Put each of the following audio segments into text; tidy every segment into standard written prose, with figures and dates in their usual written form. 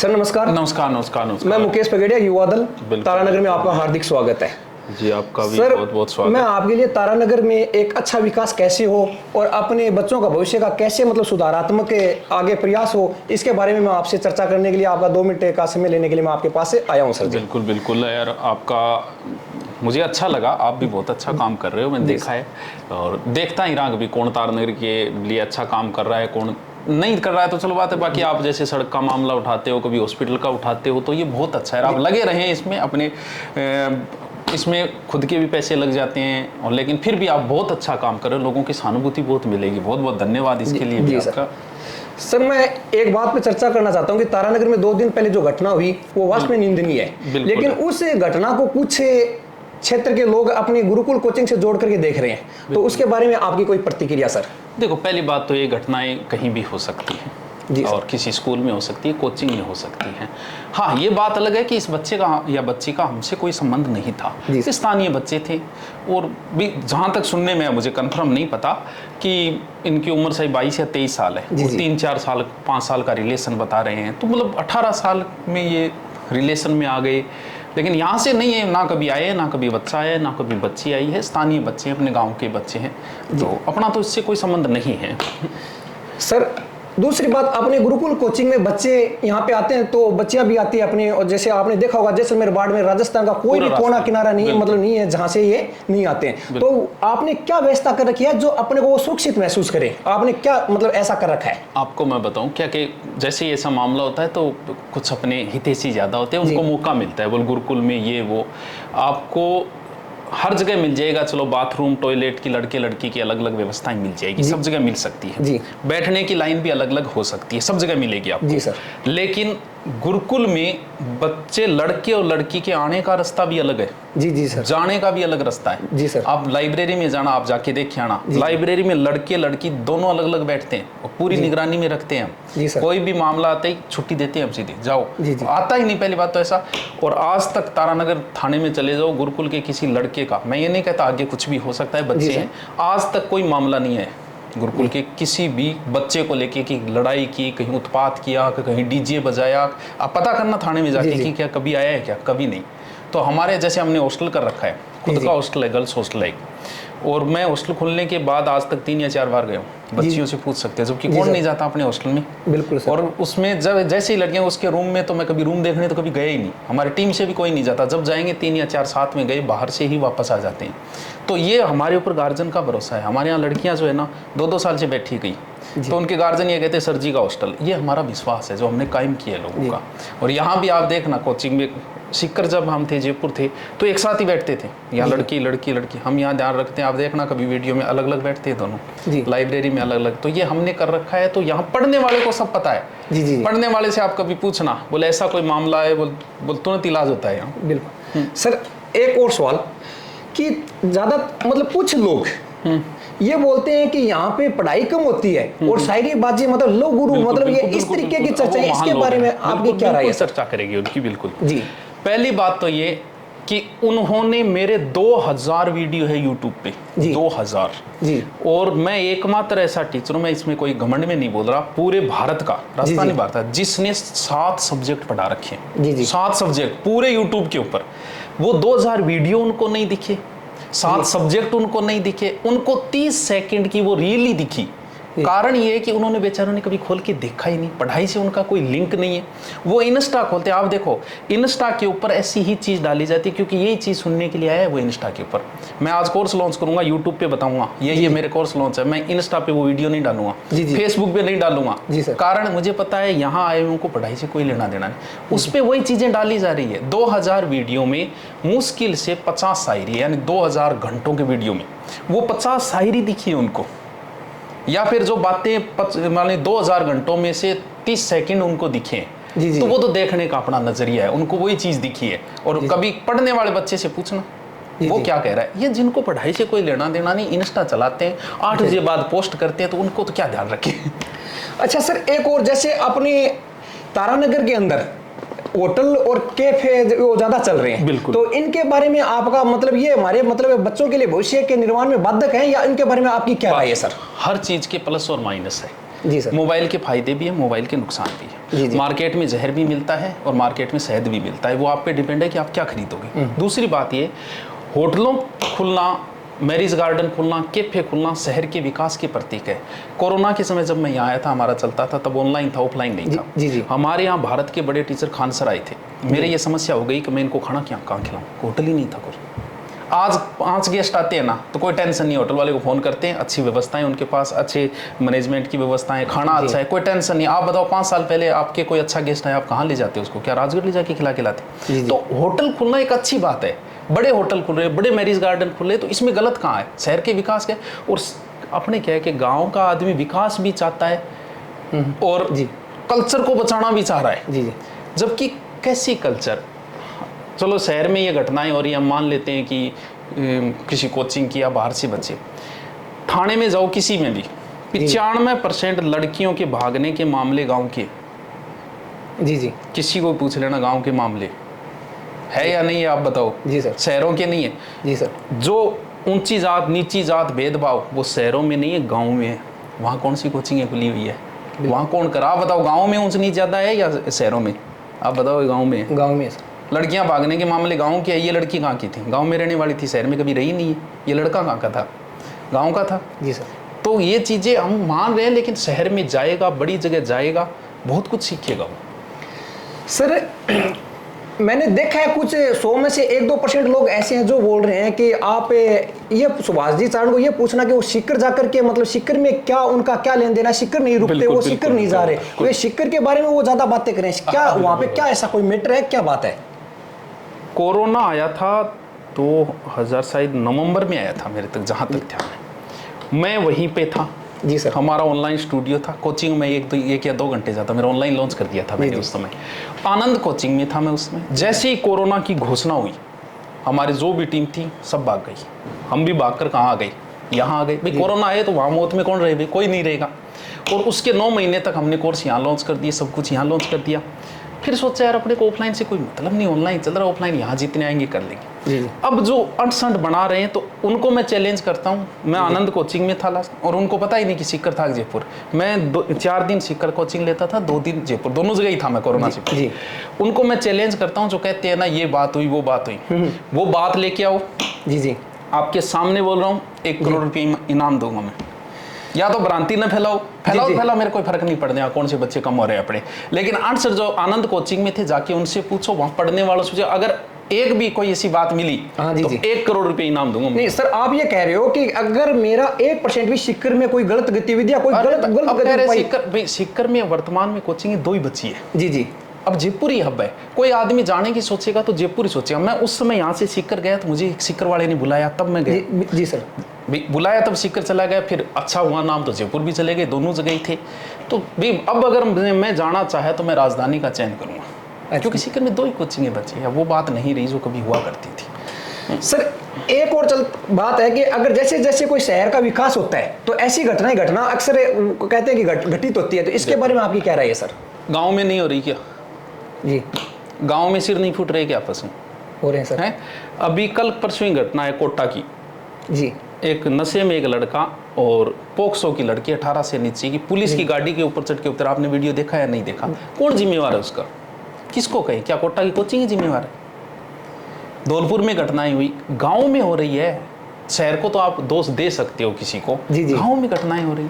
Sir नमस्कार। नमस्कार नमस्कार नमस्कार। मैं मुकेश पगेड़िया, युवा दल तारानगर में आपका हार्दिक स्वागत है। जी आपका भी सर, बहुत बहुत स्वागत। मैं आपके लिए तारानगर में एक अच्छा विकास कैसे हो और अपने बच्चों का भविष्य का कैसे सुधारात्मक आगे प्रयास हो, इसके बारे में मैं आपसे चर्चा करने के लिए आपका 2 मिनट का समय लेने के लिए मैं आपके पास से आया हूँ सर। बिल्कुल बिल्कुल यार, आपका मुझे अच्छा लगा, आप भी बहुत अच्छा काम कर रहे हो, मैंने देखा है और देखता ही रहा कभी कौन तारानगर के लिए अच्छा काम कर रहा है, कौन नहीं कर रहा है तो चलो बात है। बाकी आप जैसे सड़क का मामला उठाते हो, कभी हॉस्पिटल का उठाते हो, तो ये बहुत अच्छा है। आप लगे रहे इसमें, अपने इसमें खुद के भी पैसे लग जाते हैं और लेकिन फिर भी आप बहुत अच्छा काम कर रहे हो, लोगों की सहानुभूति बहुत मिलेगी। बहुत बहुत धन्यवाद इसके लिए भी आपका। सर मैं एक बात पे चर्चा करना चाहता हूँ कि तारानगर में 2 दिन पहले जो घटना हुई वो वास्तव में निंदनीय है, लेकिन उस घटना को कुछ क्षेत्र के लोग अपनी गुरुकुल कोचिंग से जोड़ करके देख रहे हैं, तो उसके बारे में आपकी कोई प्रतिक्रिया सर? देखो, पहली बात तो ये घटनाएं कहीं भी हो सकती हैं और किसी स्कूल में हो सकती है, कोचिंग में हो सकती है। हाँ, ये बात अलग है कि इस बच्चे का या बच्ची का हमसे कोई संबंध नहीं था, स्थानीय बच्चे थे और भी जहाँ तक सुनने में मुझे कंफर्म नहीं पता कि इनकी उम्र से 22 या 23 साल है और 3-4 साल 5 साल का रिलेशन बता रहे हैं, तो मतलब 18 साल में ये रिलेशन में आ गए। लेकिन यहाँ से नहीं है, ना कभी आए, ना कभी बच्चा आया, ना कभी बच्ची आई है, स्थानीय बच्चे हैं, अपने गाँव के बच्चे हैं, तो अपना तो इससे कोई संबंध नहीं है। सर दूसरी बात, अपने गुरुकुल कोचिंग में बच्चे यहाँ पे आते हैं तो बच्चियां भी आती है अपने, और जैसे आपने देखा होगा जैसलमेर वार्ड में राजस्थान का कोई भी कोना किनारा नहीं है, नहीं है जहाँ से ये नहीं आते हैं। तो आपने क्या व्यवस्था कर रखी है जो अपने को सुरक्षित महसूस करे? आपने क्या ऐसा कर रखा है? आपको मैं बताऊं क्या कि जैसे ऐसा मामला होता है तो कुछ अपने हितैषी ज्यादा होते हैं, उनको मौका मिलता है, बोल गुरुकुल में ये वो आपको हर जगह मिल जाएगा। चलो बाथरूम टॉयलेट की लड़के लड़की की अलग अलग व्यवस्थाएं मिल जाएगी, सब जगह मिल सकती है जी। बैठने की लाइन भी अलग अलग हो सकती है, सब जगह मिलेगी आपको जी सर। लेकिन गुरुकुल में बच्चे लड़के और लड़की के आने का रास्ता भी अलग है जी जी सर, जाने का भी अलग रास्ता है जी सर। आप लाइब्रेरी में जाना, आप जाके देख आना, लाइब्रेरी में लड़के लड़की दोनों अलग अलग बैठते हैं और पूरी निगरानी में रखते हैं जी सर। कोई भी मामला आते ही छुट्टी देते हैं हम, सीधे जाओ जी जी। आता ही नहीं पहली बात तो ऐसा। और आज तक तारानगर थाने में चले जाओ, गुरुकुल के किसी लड़के का, मैं ये नहीं कहता आगे कुछ भी हो सकता है, बच्चे हैं, आज तक कोई मामला नहीं है गुरुकुल के किसी भी बच्चे को लेके कि लड़ाई की, कहीं उत्पात किया, कहीं डीजे बजाया। आप पता करना थाने में जाके कि क्या कभी आया है क्या? कभी नहीं। तो हमारे जैसे हमने हॉस्टल कर रखा है, खुद का हॉस्टल है, गर्ल्स हॉस्टल है, और मैं हॉस्टल खुलने के बाद आज तक 3 या 4 बार गया हूँ। बच्चियों से पूछ सकते हैं, जबकि कौन नहीं जाता अपने हॉस्टल में? बिल्कुल सर। और उसमें जब जैसे ही लड़कियां उसके रूम में, तो मैं कभी रूम देखने तो कभी गया ही नहीं, हमारी टीम से भी कोई नहीं जाता। जब जाएंगे 3 या 4 साथ में गए, बाहर से ही वापस आ जाते हैं। तो ये हमारे ऊपर गार्जियन का भरोसा है। हमारे यहाँ लड़कियाँ जो है ना 2-2 साल से बैठी गई, तो उनके गार्जियन ये कहते हैं सर जी का हॉस्टल, ये हमारा विश्वास है जो हमने कायम किया लोगों का। और यहाँ भी आप देखना, कोचिंग में सीकर जब हम थे, जयपुर थे, तो एक साथ ही बैठते थे, यहाँ लड़की लड़की लड़की। हम यहाँ ध्यान रखते हैं, आप देखना कभी वीडियो में अलग अलग बैठते हैं दोनों, लाइब्रेरी में अलग अलग। तो ये हमने कर रखा है, तो यहाँ पढ़ने वाले को सब पता है जी जी। पढ़ने वाले से आप कभी पूछना, बोले ऐसा कोई मामला है, बोल तुरंत इलाज होता है यहाँ। बिल्कुल सर। एक और सवाल कि ज्यादा कुछ लोग ये बोलते हैं कि यहाँ पे पढ़ाई कम होती है और शायरीबाजी लो गुरु, ये इस तरीके की चर्चा है, इसके बारे में आपकी क्या राय है? चर्चा करेगी उनकी, बिल्कुल जी। पहली बात तो ये कि उन्होंने मेरे 2000 वीडियो है यूट्यूब पे, 2000 जी। और मैं एकमात्र ऐसा टीचर हूँ, मैं इसमें कोई घमंड में नहीं बोल रहा, पूरे भारत का, राजस्थानी भारत, जिसने 7 सब्जेक्ट पढ़ा रखे हैं। 7 सब्जेक्ट पूरे यूट्यूब के ऊपर। वो 2000 वीडियो उनको नहीं दिखे, 7 सब्जेक्ट उनको नहीं दिखे, उनको 30 सेकंड की वो रील ही दिखी। कारण ये है कि उन्होंने बेचारों ने कभी खोल के देखा ही नहीं, पढ़ाई से उनका कोई लिंक नहीं है। वो इंस्टा खोलते, आप देखो इंस्टा के ऊपर ऐसी ही चीज डाली जाती है, क्योंकि यही चीज सुनने के लिए आया है वो इंस्टा के ऊपर। मैं आज कोर्स लॉन्च करूंगा, यूट्यूब पे बताऊंगा ये मेरे कोर्स लॉन्च है, मैं इंस्टा पे वो वीडियो नहीं डालूंगा, फेसबुक पे नहीं डालूंगा, कारण मुझे पता है यहाँ आए हुए को पढ़ाई से कोई लेना देना नहीं। उस पर वही चीजें डाली जा रही है। 2000 वीडियो में मुश्किल से 50 शायरी, यानी 2000 घंटों के वीडियो में वो 50 शायरी दिखी है उनको, या फिर जो बातें माने 2000 घंटों में से 30 सेकंड उनको दिखे हैं, तो वो तो देखने का अपना नजरिया है, उनको वही चीज दिखी है। और कभी पढ़ने वाले बच्चे से पूछना वो क्या कह रहा है। ये जिनको पढ़ाई से कोई लेना देना नहीं, इंस्टा चलाते हैं, 8 बजे बाद पोस्ट करते हैं, तो उनको तो क्या ध्यान रखें। अच्छा सर, एक और जैसे अपने तारानगर के अंदर होटल और कैफे वो ज्यादा चल रहे हैं, बिल्कुल, तो इनके बारे में आपका ये हमारे बच्चों के लिए भविष्य के निर्माण में बाधक है, या इनके बारे में आपकी क्या राय है सर? हर चीज के प्लस और माइनस है। जी सर। मोबाइल के फायदे भी है, मोबाइल के नुकसान भी जी है। जी। मार्केट में जहर भी मिलता है और मार्केट में शहद भी मिलता है, वो आप पे डिपेंड है कि आप क्या खरीदोगे। दूसरी बात ये, होटलों खुलना, मैरिज गार्डन खुलना, कैफे खुलना शहर के विकास के प्रतीक है। कोरोना के समय जब मैं यहाँ आया था, हमारा चलता था, तब ऑनलाइन था, ऑफलाइन नहीं था। जी जी। हमारे यहाँ भारत के बड़े टीचर खान सर आए थे, मेरे ये समस्या हो गई कि मैं इनको खाना क्या कहाँ खिलाऊँ, होटल ही नहीं था कुछ। आज 5 गेस्ट आते हैं ना तो कोई टेंशन नहीं, होटल वाले को फ़ोन करते हैं, अच्छी व्यवस्थाएं उनके पास, अच्छे मैनेजमेंट की व्यवस्थाएं, खाना अच्छा है, कोई टेंशन नहीं। आप बताओ 5 साल पहले आपके कोई अच्छा गेस्ट आए, आप कहाँ ले जाते उसको, क्या राजगढ़ ले जाके खिला के लाते? तो होटल खुलना एक अच्छी बात है, बड़े होटल खुल रहे, बड़े मैरिज गार्डन खुले, तो इसमें गलत कहाँ है? शहर के विकास के, और अपने क्या है कि गाँव का आदमी विकास भी चाहता है और कल्चर को बचाना भी चाह रहा है। जी जी। जबकि कैसी कल्चर, चलो शहर में ये घटनाएं हो रही हैं, हम मान लेते हैं कि किसी कोचिंग की या बाहर से बच्चे, थाने में जाओ किसी में भी 95% लड़कियों के भागने के मामले गांव के। जी जी। किसी को पूछ लेना गांव के मामले है या नहीं है, आप बताओ। जी सर। शहरों के नहीं है। जी सर। जो ऊंची जात नीची जात भेदभाव वो शहरों में नहीं है, गाँव में है। वहाँ कौन सी कोचिंग खुली हुई है? वहाँ कौन करा? आप बताओ, गाँव में ऊंच नीच ज़्यादा है या शहरों में? आप बताओ। गाँव में। गाँव में लड़कियां भागने के मामले गांव के है। ये लड़की कहाँ की थी? गांव में रहने वाली थी, शहर में कभी रही नहीं है। ये लड़का कहाँ का था? गांव का था। जी सर। तो ये चीज़ें हम मान रहे हैं, लेकिन शहर में जाएगा, बड़ी जगह जाएगा, बहुत कुछ सीखेगा वो। सर मैंने देखा है कुछ 100 में से 1-2% लोग ऐसे हैं जो बोल रहे हैं कि आप ये सुभाष जी चारण को ये पूछना कि वो सीकर जाकर के, मतलब सीकर में क्या उनका क्या लेन देना है, सीकर नहीं रुकते, वो सीकर नहीं जा रहे, वे सीकर के बारे में वो ज्यादा बातें करें, क्या वहाँ पे क्या ऐसा कोई मैटर है, क्या बात है? कोरोना आया था 2000 शायद नवंबर में आया था मेरे तक, जहाँ तक ध्यान है। मैं वहीं पे था। जी सर। हमारा ऑनलाइन स्टूडियो था, कोचिंग में एक या 2 घंटे जाता, मेरा ऑनलाइन लॉन्च कर दिया था मैंने उस समय। आनंद कोचिंग में था मैं उसमें। जैसे ही कोरोना की घोषणा हुई, हमारी जो भी टीम थी सब भाग गई। हम भी भाग कर कहाँ आ गए? यहाँ आ गए। भाई कोरोना आए तो वहाँ मौत में कौन रहे? भाई कोई नहीं रहेगा। और उसके 9 महीने तक हमने कोर्स यहाँ लॉन्च कर दिए, सब कुछ यहाँ लॉन्च कर दिया। फिर सोचा यार अपने को ऑफलाइन से कोई मतलब नहीं, ऑनलाइन चल रहा है, ऑफलाइन यहाँ जितने आएंगे कर लेंगे। अब जो 8 बना रहे हैं तो उनको मैं चैलेंज करता हूँ। मैं आनंद कोचिंग में था लास्ट, और उनको पता ही नहीं कि सीकर था जयपुर। मैं 4 दिन सीकर कोचिंग लेता था, 2 दिन जयपुर, दोनों जगह ही था मैं कोरोना से पहले। उनको मैं चैलेंज करता हूँ, जो कहते हैं ना ये बात हुई वो बात हुई, वो बात लेके आओ। जी जी। आपके सामने बोल रहा हूँ, 1 करोड़ रुपये इनाम दूंगा मैं। या तो भ्रांति न फैलाओ, फैलाओ, मेरे कोई फर्क नहीं पड़ने का कौन से बच्चे कम हो रहे हैं अपने। लेकिन आंसर जो आनंद कोचिंग में थे, जाके उनसे पूछो, वहाँ पढ़ने वालों से, अगर एक भी कोई ऐसी बात मिली तो 1 करोड़ रुपए इनाम दूंगा। नहीं सर, आप ये कह रहे हो कि अगर मेरा 1% भी सीकर में कोई गलत गतिविधियां, कोई गलत सीकर में वर्तमान में कोचिंग 2 ही बची है। जी जी। अब जयपुर ही हब है। कोई आदमी जाने की सोचेगा तो जयपुर ही सोचेगा। मैं उस समय यहाँ से सीकर गया तो मुझे सीकर वाले ने बुलाया, तब मैं गया। जी सर। बुलाया तब सीकर चला गया, फिर अच्छा हुआ नाम तो जयपुर भी चले गए, दोनों जगह ही थे। तो भी अब अगर मैं जाना चाहे तो मैं राजधानी का चयन करूँगा, क्योंकि सीकर में 2 ही कोचिंगें बची है। वो बात नहीं रही जो कभी हुआ करती थी। सर एक और बात है कि अगर जैसे जैसे कोई शहर का विकास होता है तो ऐसी घटना अक्सर कहते हैं कि घटित होती है, तो इसके बारे में आपकी क्या राय है सर? गाँव में नहीं हो रही क्या? जी। गाँव में सिर नहीं फूट रहे क्या आपस में? हो रहे हैं सर। है अभी कल परसों ही घटना है कोटा की। जी। एक नशे में एक लड़का और पोक्सो की लड़की 18 से नीचे की पुलिस की गाड़ी के ऊपर चढ़ के उतर। आपने वीडियो देखा या नहीं देखा? कौन जिम्मेवार है उसका? किसको कहे? क्या कोटा की कोचिंग ही जिम्मेवार है? धौलपुर में घटनाएं हुई, गांव में हो रही है। शहर को तो आप दोष दे सकते हो किसी को, गांव में घटनाएं हो रही,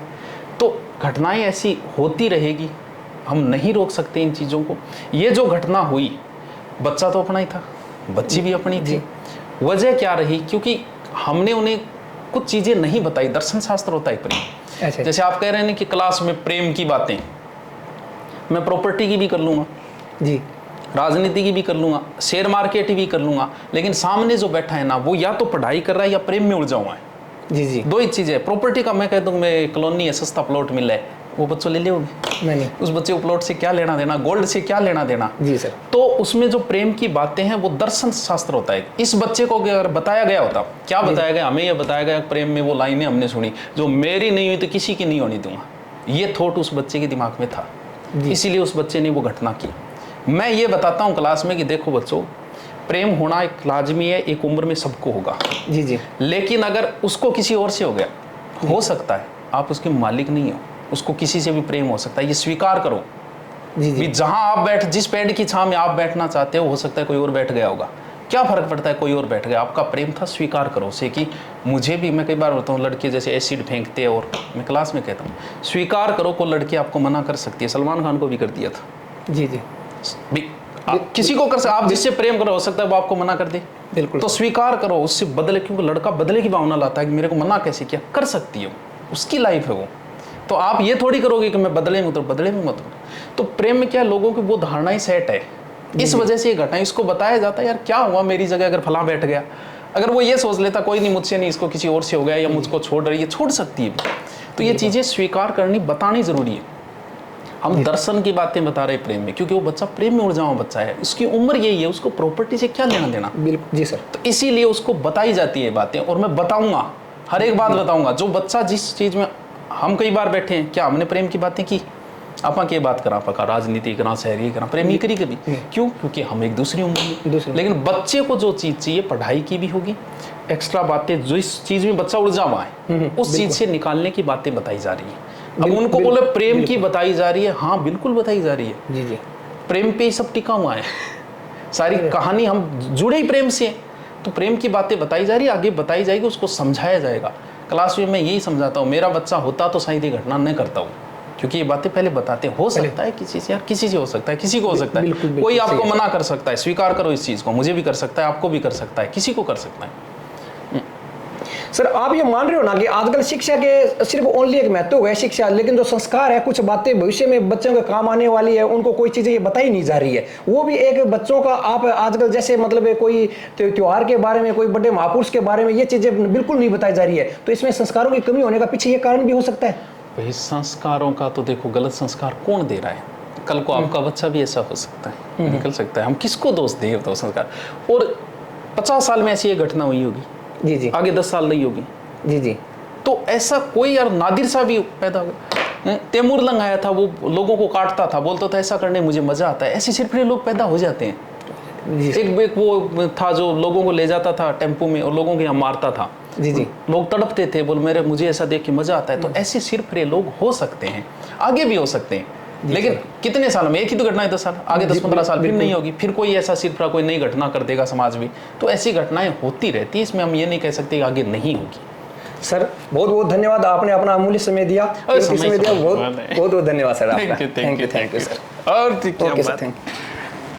तो घटनाएं ऐसी होती रहेगी, हम नहीं रोक सकते इन चीज़ों को। ये जो घटना हुई, बच्चा तो अपना ही था, बच्ची भी अपनी थी। वजह क्या रही? क्योंकि हमने उन्हें कुछ चीज़ें नहीं बताई। दर्शन शास्त्र होता है प्रेम। जैसे आप कह रहे हैं कि क्लास में प्रेम की बातें, मैं प्रॉपर्टी की भी कर लूँगा जी, राजनीति की भी कर लूँगा, शेयर मार्केट भी कर लूँगा, लेकिन सामने जो बैठा है ना, वो या तो पढ़ाई कर रहा है या प्रेम में उलझा हुआ है। जी जी। 2 ही चीज़ें। प्रॉपर्टी का मैं कह दूँ मैं कॉलोनी है, सस्ता प्लॉट मिल रहा है, वो बच्चों ले लोगे? नहीं। उस बच्चे को प्लॉट से क्या लेना देना, गोल्ड से क्या लेना देना? जी सर। तो उसमें जो प्रेम की बातें हैं वो दर्शन शास्त्र होता है। इस बच्चे को अगर बताया गया होता, क्या बताया गया? हमें यह बताया गया प्रेम में वो लाइनें हमने सुनी, जो मेरी नहीं हुई तो किसी की नहीं होनी दूंगा। ये थॉट उस बच्चे के दिमाग में था, इसीलिए उस बच्चे ने वो घटना की। मैं ये बताता हूँ क्लास में कि देखो बच्चों, प्रेम होना एक लाजमी है, एक उम्र में सबको होगा। जी जी। लेकिन अगर उसको किसी और से हो गया, हो सकता है आप उसके मालिक नहीं हो, उसको किसी से भी प्रेम हो सकता है, ये स्वीकार करो। जी जी। भी जहां आप बैठ, जिस पेड़ की छांव में आप बैठना चाहते हो सकता है कोई और बैठ गया होगा, क्या फर्क पड़ता है, कोई और बैठ गया। आपका प्रेम था, स्वीकार करो उसे। कि मुझे भी, मैं कई बार होता हूँ लड़के जैसे एसिड फेंकते हैं, और मैं क्लास में कहता हूँ स्वीकार करो, को लड़की आपको मना कर सकती है। सलमान खान को भी कर दिया था। जी जी। भी आप किसी को कर सकते, आप जिससे प्रेम करो, हो सकता है वो आपको मना कर दे, बिल्कुल। तो स्वीकार करो, उससे बदले, क्योंकि लड़का बदले की भावना लाता है कि मेरे को मना कैसे किया, कर सकती है, उसकी लाइफ है वो। तो आप ये थोड़ी करोगे कि मैं बदले में उतर, बदले में मत। तो प्रेम में क्या, लोगों की वो धारणा ही सेट है, इस वजह से ये घटना, इसको बताया जाता है यार क्या हुआ मेरी जगह अगर फलां बैठ गया, अगर वो ये सोच लेता कोई नहीं मुझसे नहीं, इसको किसी और से हो गया, या मुझको छोड़ रही है, छोड़ सकती है। तो ये चीजें स्वीकार करनी, बतानी जरूरी है। हम दर्शन की बातें बता रहे प्रेम में, क्योंकि वो बच्चा प्रेम में उलझा हुआ बच्चा है, उसकी उम्र यही है, उसको प्रॉपर्टी से क्या लेना देना। बिल्कुल जी सर। तो इसीलिए उसको बताई जाती है बातें, और मैं बताऊंगा, हर एक बात बताऊंगा। जो बच्चा जिस चीज में, हम कई बार बैठे हैं, क्या हमने प्रेम की बातें की, आपा के बात करा, पका राजनीति करा, शहरी करा, प्रेम नहीं करी कभी। क्यों? क्योंकि हम एक दूसरी उम्र में। लेकिन बच्चे को जो चीज चाहिए, पढ़ाई की भी होगी, एक्स्ट्रा बातें, जो इस चीज में बच्चा उलझा हुआ है, उस चीज से निकालने की बातें बताई जा रही है। अब उनको बोले प्रेम की बताई जा रही है, हाँ बिल्कुल बताई जा रही है। जी जी। प्रेम पे ही सब टिका हुआ है, सारी कहानी, हम जुड़े ही प्रेम से। तो प्रेम की बातें बताई जा रही है, आगे बताई जाएगी, उसको समझाया जाएगा। क्लास में मैं यही समझाता हूँ, मेरा बच्चा होता तो शायद ये घटना नहीं करता हूँ, क्योंकि ये बातें पहले बताते। हो सकता है किसी से, यार किसी से हो सकता है, किसी को हो सकता है, कोई आपको मना कर सकता है, स्वीकार करो इस चीज को, मुझे भी कर सकता है, आपको भी कर सकता है, किसी को कर सकता है। सर आप ये मान रहे हो ना कि आजकल शिक्षा के सिर्फ ओनली एक महत्व है शिक्षा, लेकिन जो संस्कार है, कुछ बातें भविष्य में बच्चों के काम आने वाली है, उनको कोई चीजें ये बताई नहीं जा रही है, वो भी एक बच्चों का। आप आजकल जैसे मतलब कोई त्योहार के बारे में, कोई बड़े महापुरुष के बारे में ये चीजें बिल्कुल नहीं बताई जा रही है, तो इसमें संस्कारों की कमी होने का पीछे ये कारण भी हो सकता है। भाई संस्कारों का तो देखो, गलत संस्कार कौन दे रहा है, कल को आपका बच्चा भी ऐसा हो सकता है, निकल सकता है। हम किसको दोष दें तो संस्कार। और 50 साल में ऐसी ये घटना हुई होगी, जी जी, आगे 10 साल नहीं होगी। जी जी। तो ऐसा कोई, यार नादिर सा भी पैदा हो गया। तैमूर लंग आया था, वो लोगों को काटता था, बोलता था ऐसा करने मुझे मजा आता है। ऐसे सिर्फ लोग पैदा हो जाते हैं। एक वो था जो लोगों को ले जाता था टेम्पो में और लोगों को यहाँ मारता था। जी जी। लोग तड़पते थे, बोल मुझे ऐसा देख के मजा आता है। तो ऐसे सिर्फ लोग हो सकते हैं, आगे भी हो सकते हैं। लेकिन कितने सालों में, एक ही तो घटना है 10 साल, आगे 10-15 साल फिर नहीं होगी, फिर कोई ऐसा सिर्फ कोई नई घटना कर देगा समाज में। तो ऐसी घटनाएं होती रहती है, इसमें हम ये नहीं कह सकते कि आगे नहीं होगी। सर बहुत बहुत धन्यवाद, आपने अपना अमूल्य समय दिया, बहुत बहुत धन्यवाद सर आपका। Thank you sir. और ओके सर, थैंक यू।